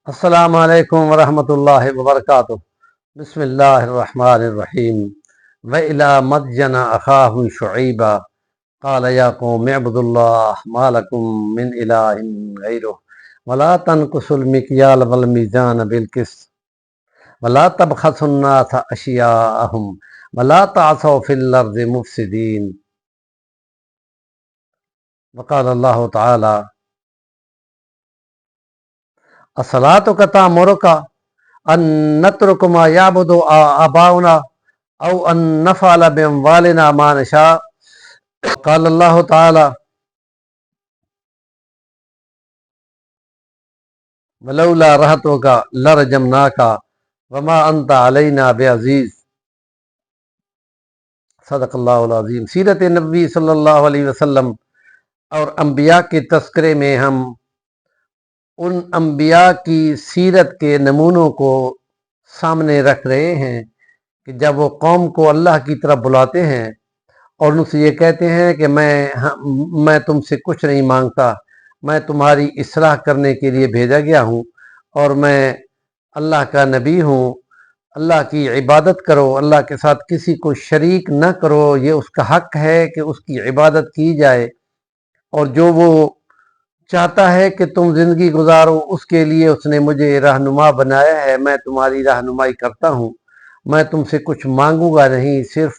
السلام علیکم ورحمۃ اللہ وبرکاتہ۔ بسم اللہ الرحمن الرحیم۔ وَإِلَى مَدْيَنَ أَخَاهُمْ شُعَيْبًا قَالَ يَا قَوْمِ اعْبُدُوا اللَّهَ مَا لَكُم مِّنْ إِلَٰهٍ غَيْرُهُ وَلَا تَنقُصُوا الْمِكْيَالَ وَالْمِيزَانَ بِالْقِسْطِ وَلَا تَبْخَسُوا النَّاسَ أَشْيَاءَهُمْ وَلَا تَعْثَوْا فِي الْأَرْضِ مُفْسِدِينَ۔ وقال اللہ تعالی الصلاة تأمرك أن نترك ما يعبد آباؤنا أو أن نفعل بأموالنا ما نشاء۔ قال اللہ تعالی ولولا رحمتك لرجمناك وما أنت علينا بعزيز۔ صدق اللہ العظیم۔ سیرت نبی صلی اللہ علیہ وسلم اور انبیاء کے تذکرے میں ہم ان انبیاء کی سیرت کے نمونوں کو سامنے رکھ رہے ہیں کہ جب وہ قوم کو اللہ کی طرف بلاتے ہیں اور ان سے یہ کہتے ہیں کہ میں تم سے کچھ نہیں مانگتا، میں تمہاری اصلاح کرنے کے لیے بھیجا گیا ہوں اور میں اللہ کا نبی ہوں، اللہ کی عبادت کرو، اللہ کے ساتھ کسی کو شریک نہ کرو، یہ اس کا حق ہے کہ اس کی عبادت کی جائے، اور جو وہ چاہتا ہے کہ تم زندگی گزارو اس کے لیے اس نے مجھے رہنما بنایا ہے، میں تمہاری رہنمائی کرتا ہوں، میں تم سے کچھ مانگوں گا نہیں، صرف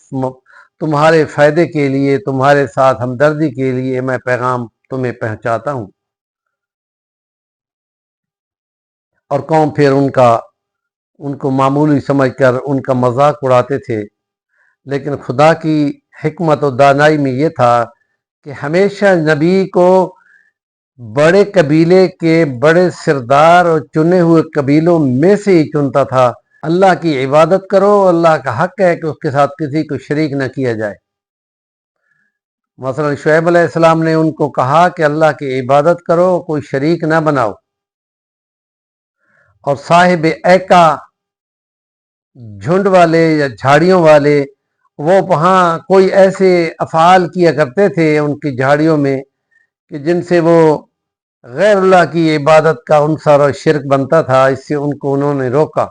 تمہارے فائدے کے لیے، تمہارے ساتھ ہمدردی کے لیے میں پیغام تمہیں پہنچاتا ہوں۔ اور قوم پھر ان کو معمولی سمجھ کر ان کا مذاق اڑاتے تھے، لیکن خدا کی حکمت و دانائی میں یہ تھا کہ ہمیشہ نبی کو بڑے قبیلے کے بڑے سردار اور چنے ہوئے قبیلوں میں سے ہی چنتا تھا۔ اللہ کی عبادت کرو، اللہ کا حق ہے کہ اس کے ساتھ کسی کو شریک نہ کیا جائے۔ مثلا شعیب علیہ السلام نے ان کو کہا کہ اللہ کی عبادت کرو، کوئی شریک نہ بناؤ، اور صاحب ایکا جھنڈ والے یا جھاڑیوں والے وہ وہاں کوئی ایسے افعال کیا کرتے تھے ان کی جھاڑیوں میں کہ جن سے وہ غیر اللہ کی عبادت کا عنصر اور شرک بنتا تھا، اس سے ان کو انہوں نے روکا،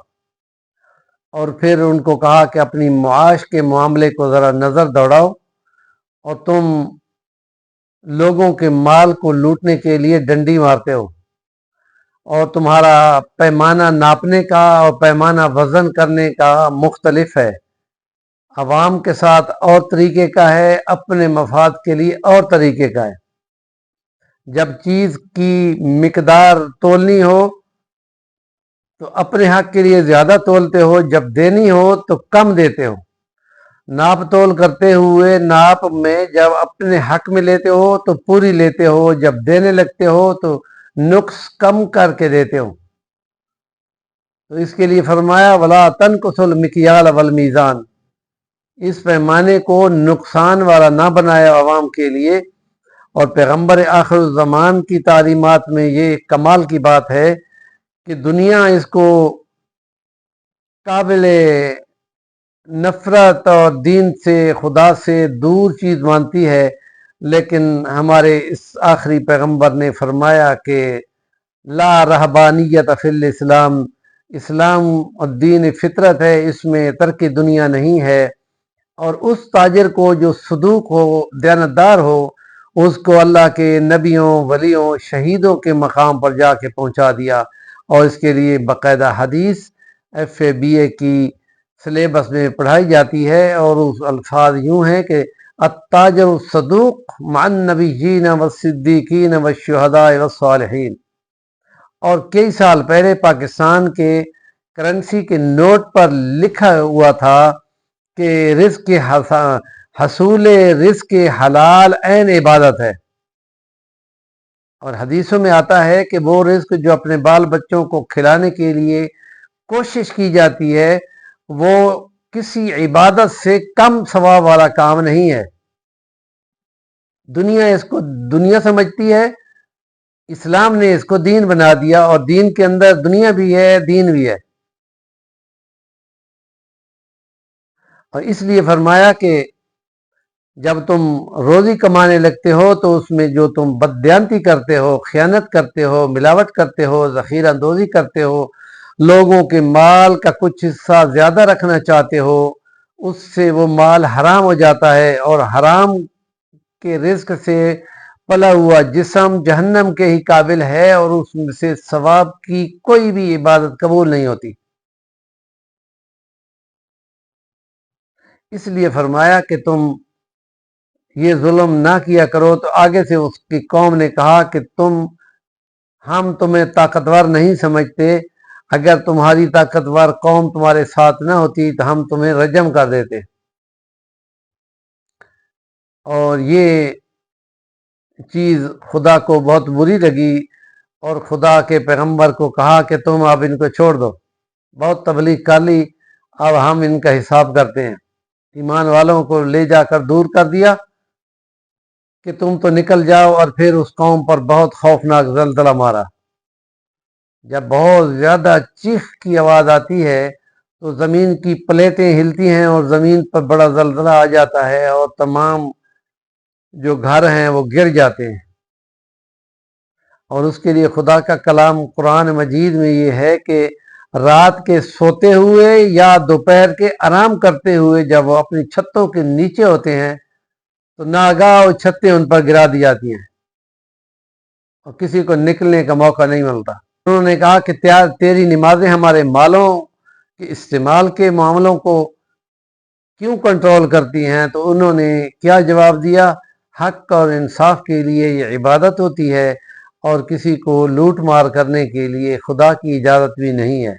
اور پھر ان کو کہا کہ اپنی معاش کے معاملے کو ذرا نظر دوڑاؤ، اور تم لوگوں کے مال کو لوٹنے کے لیے ڈنڈی مارتے ہو، اور تمہارا پیمانہ ناپنے کا اور پیمانہ وزن کرنے کا مختلف ہے، عوام کے ساتھ اور طریقے کا ہے، اپنے مفاد کے لیے اور طریقے کا ہے۔ جب چیز کی مقدار تولنی ہو تو اپنے حق کے لیے زیادہ تولتے ہو، جب دینی ہو تو کم دیتے ہو، ناپ تول کرتے ہوئے ناپ میں جب اپنے حق میں لیتے ہو تو پوری لیتے ہو، جب دینے لگتے ہو تو نقص کم کر کے دیتے ہو۔ تو اس کے لیے فرمایا وَلَا تَنْقُصُوا الْمِكْيَالَ وَالْمِيزَانَ، اس پیمانے کو نقصان والا نہ بنایا عوام کے لیے۔ اور پیغمبر آخر الزمان کی تعلیمات میں یہ کمال کی بات ہے کہ دنیا اس کو قابل نفرت اور دین سے، خدا سے دور چیز مانتی ہے، لیکن ہمارے اس آخری پیغمبر نے فرمایا کہ لا رہبانیت فی الاسلام، اسلام اور دین فطرت ہے، اس میں ترک دنیا نہیں ہے، اور اس تاجر کو جو صدوق ہو، دیانتدار ہو، اس کو اللہ کے نبیوں، ولیوں، شہیدوں کے مقام پر جا کے پہنچا دیا، اور اس کے لیے باقاعدہ حدیث FA BA کی سلیبس میں پڑھائی جاتی ہے، اور اس الفاظ یوں ہیں کہ التاجر الصدوق مع النبیین والصدیقین والشہداء والصالحین۔ اور کئی سال پہلے پاکستان کے کرنسی کے نوٹ پر لکھا ہوا تھا کہ رزق حصول رزق حلال عین عبادت ہے، اور حدیثوں میں آتا ہے کہ وہ رزق جو اپنے بال بچوں کو کھلانے کے لیے کوشش کی جاتی ہے وہ کسی عبادت سے کم ثواب والا کام نہیں ہے۔ دنیا اس کو دنیا سمجھتی ہے، اسلام نے اس کو دین بنا دیا، اور دین کے اندر دنیا بھی ہے، دین بھی ہے۔ اور اس لیے فرمایا کہ جب تم روزی کمانے لگتے ہو تو اس میں جو تم بددیانتی کرتے ہو، خیانت کرتے ہو، ملاوٹ کرتے ہو، ذخیرہ اندوزی کرتے ہو، لوگوں کے مال کا کچھ حصہ زیادہ رکھنا چاہتے ہو، اس سے وہ مال حرام ہو جاتا ہے، اور حرام کے رزق سے پلا ہوا جسم جہنم کے ہی قابل ہے، اور اس میں سے ثواب کی کوئی بھی عبادت قبول نہیں ہوتی۔ اس لیے فرمایا کہ تم یہ ظلم نہ کیا کرو۔ تو آگے سے اس کی قوم نے کہا کہ ہم تمہیں طاقتور نہیں سمجھتے، اگر تمہاری طاقتور قوم تمہارے ساتھ نہ ہوتی تو ہم تمہیں رجم کر دیتے۔ اور یہ چیز خدا کو بہت بری لگی، اور خدا کے پیغمبر کو کہا کہ تم اب ان کو چھوڑ دو، بہت تبلیغ کر لی، اب ہم ان کا حساب کرتے ہیں۔ ایمان والوں کو لے جا کر دور کر دیا کہ تم تو نکل جاؤ، اور پھر اس قوم پر بہت خوفناک زلزلہ مارا۔ جب بہت زیادہ چیخ کی آواز آتی ہے تو زمین کی پلیٹیں ہلتی ہیں، اور زمین پر بڑا زلزلہ آ جاتا ہے، اور تمام جو گھر ہیں وہ گر جاتے ہیں۔ اور اس کے لیے خدا کا کلام قرآن مجید میں یہ ہے کہ رات کے سوتے ہوئے یا دوپہر کے آرام کرتے ہوئے جب وہ اپنی چھتوں کے نیچے ہوتے ہیں تو ناگاہ چھتیں ان پر گرا دی جاتی ہیں، اور کسی کو نکلنے کا موقع نہیں ملتا۔ انہوں نے کہا کہ تیری نمازیں ہمارے مالوں کے استعمال کے معاملوں کو کیوں کنٹرول کرتی ہیں؟ تو انہوں نے کیا جواب دیا؟ حق اور انصاف کے لیے یہ عبادت ہوتی ہے، اور کسی کو لوٹ مار کرنے کے لیے خدا کی اجازت بھی نہیں ہے۔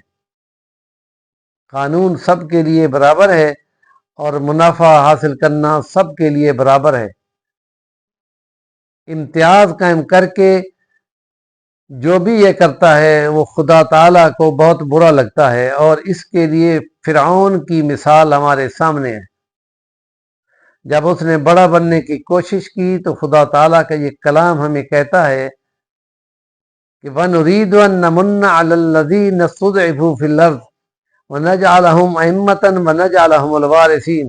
قانون سب کے لیے برابر ہے، اور منافع حاصل کرنا سب کے لیے برابر ہے۔ امتیاز قائم کر کے جو بھی یہ کرتا ہے وہ خدا تعالیٰ کو بہت برا لگتا ہے، اور اس کے لیے فرعون کی مثال ہمارے سامنے ہے۔ جب اس نے بڑا بننے کی کوشش کی تو خدا تعالیٰ کا یہ کلام ہمیں کہتا ہے کہ وَنُرِيدُ أَن نَّمُنَّ عَلَى الَّذِينَ اسْتُضْعِفُوا فِي الْأَرْضِ وَنَجْعَلَهُمْ أَئِمَّةً وَنَجْعَلَهُمُ الْوَارِثِينَ،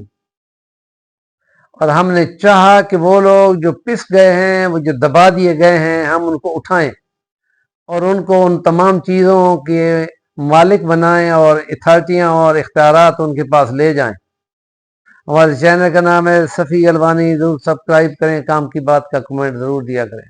اور ہم نے چاہا کہ وہ لوگ جو پس گئے ہیں، وہ جو دبا دیے گئے ہیں، ہم ان کو اٹھائیں اور ان کو ان تمام چیزوں کے مالک بنائیں، اور اتھارٹیاں اور اختیارات ان کے پاس لے جائیں۔ ہمارے چینل کا نام ہے صفی الوانی، ضرور سبسکرائب کریں، کام کی بات کا کمنٹ ضرور دیا کریں۔